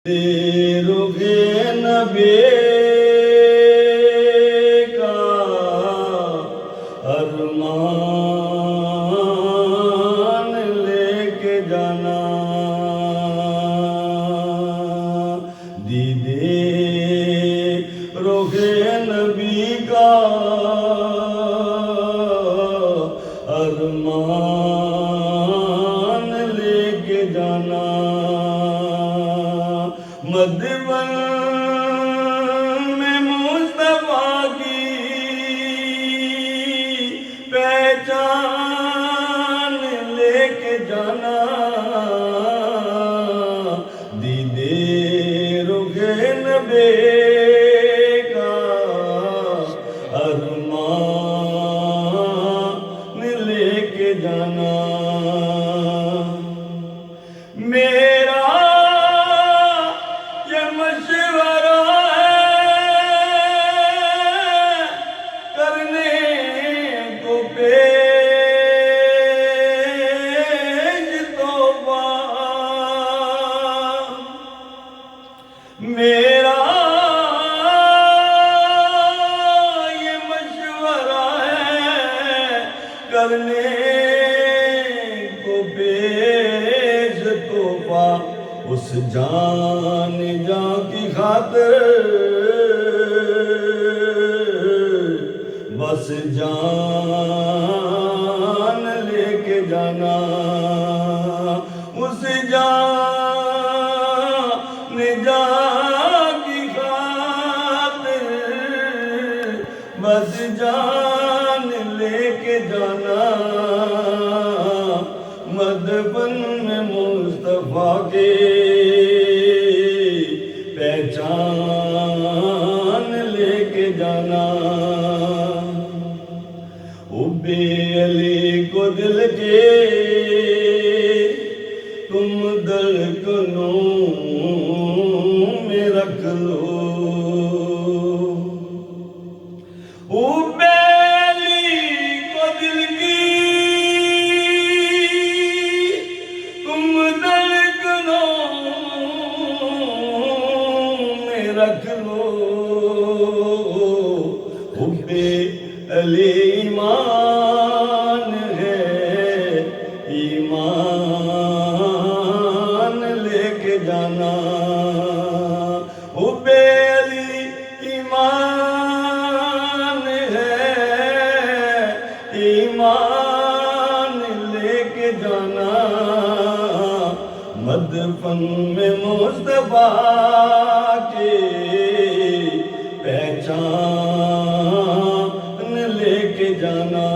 رخ نبی کا ارمان لے کے جانا، دیدے رخ نبی کا ارمان لے کے جانا، مدبن میں مصطفیٰ کی پہچان لے کے جانا، دیدے رخ نبی کا ارمان لے کے جانا، میرا مشورہ ہے کرنے کو پیش توبہ، میرا یہ مشورہ ہے کرنے کو پیش توبہ، اس جان کی خاطر بس جان لے کے جانا، اس جان کی خاطر بس جان لے کے جانا، مدفن میں مصطفیٰ کے پہچان لے کے جانا، حب علی کو دل کے تم دھڑکنوں میں رکھ لو، حب علی کو دل کی تم دھڑکنوں رکھ لو، حب علی ایمان ہے، ایمان لے کے جانا، حب علی ایمان ہے، ایمان لے کے جانا، مدفن میں مصطفیٰ کے پہچان لے کے جانا،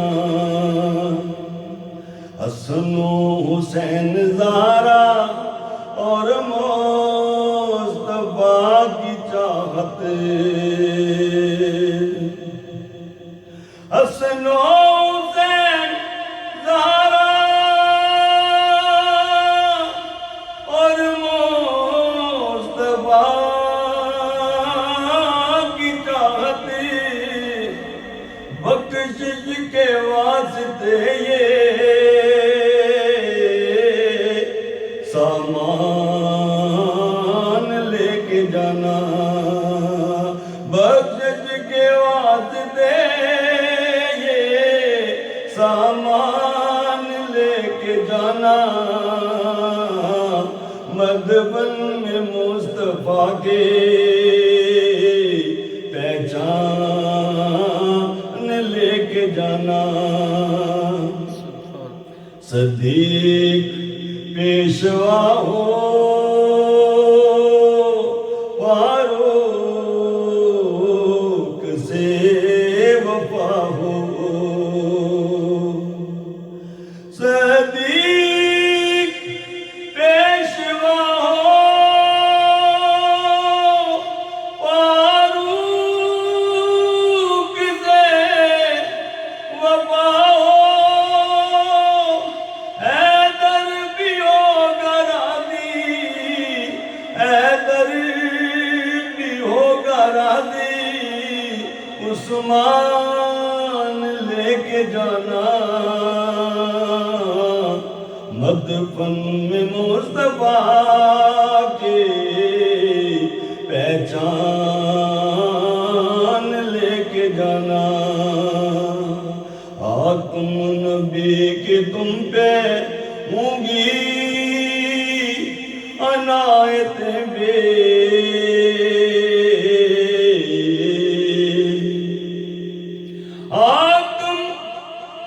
حسن و حسین زہرا اور مصطفیٰ کی چاہت، حسن و حسین زہرا اور مصطفیٰ کی چاہت، بخشش کے واسطے یہ سامان لے کے جانا، بخشش کے واسطے یہ سامان لے کے جانا، مدفن میں مصطفیٰ کے پہچان لے کے جانا، صدیق پیشوا ہو فاروق سے وفا ہو، صدیق پیشوا ہو فاروق سے وفا ہو، حیدر بھی ہوگا راضی، حیدر بھی ہوگا راضی، عثمان لے کے جانا، مدفن میں مصطفیٰ کے بے حاکم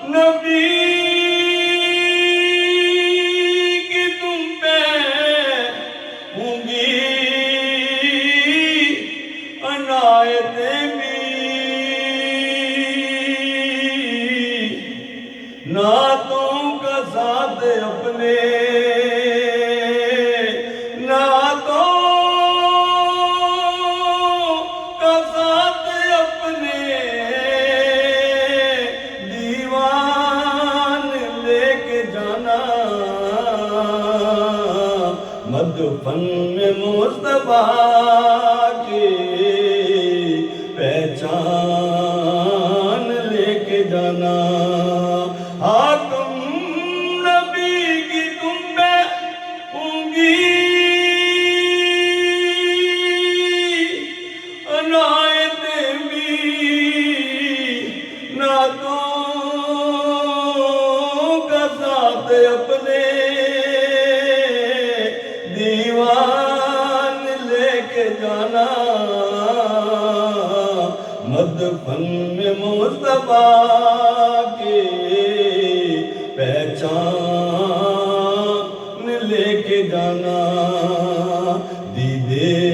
نبی کی تم پہ ہوں گی عنایتیں بھی نعتوں کا ساتھ اپنے مدفن میں مصطفیٰ کی پہچان لے کے جانا حاکم نبی کی تم پہ ہوں گی عنایتیں بھی نعتوں کا ساتھ اپنے دیوان لے کے جانا مدفن میں مصطفیٰ کی پہچان لے کے جانا دیدے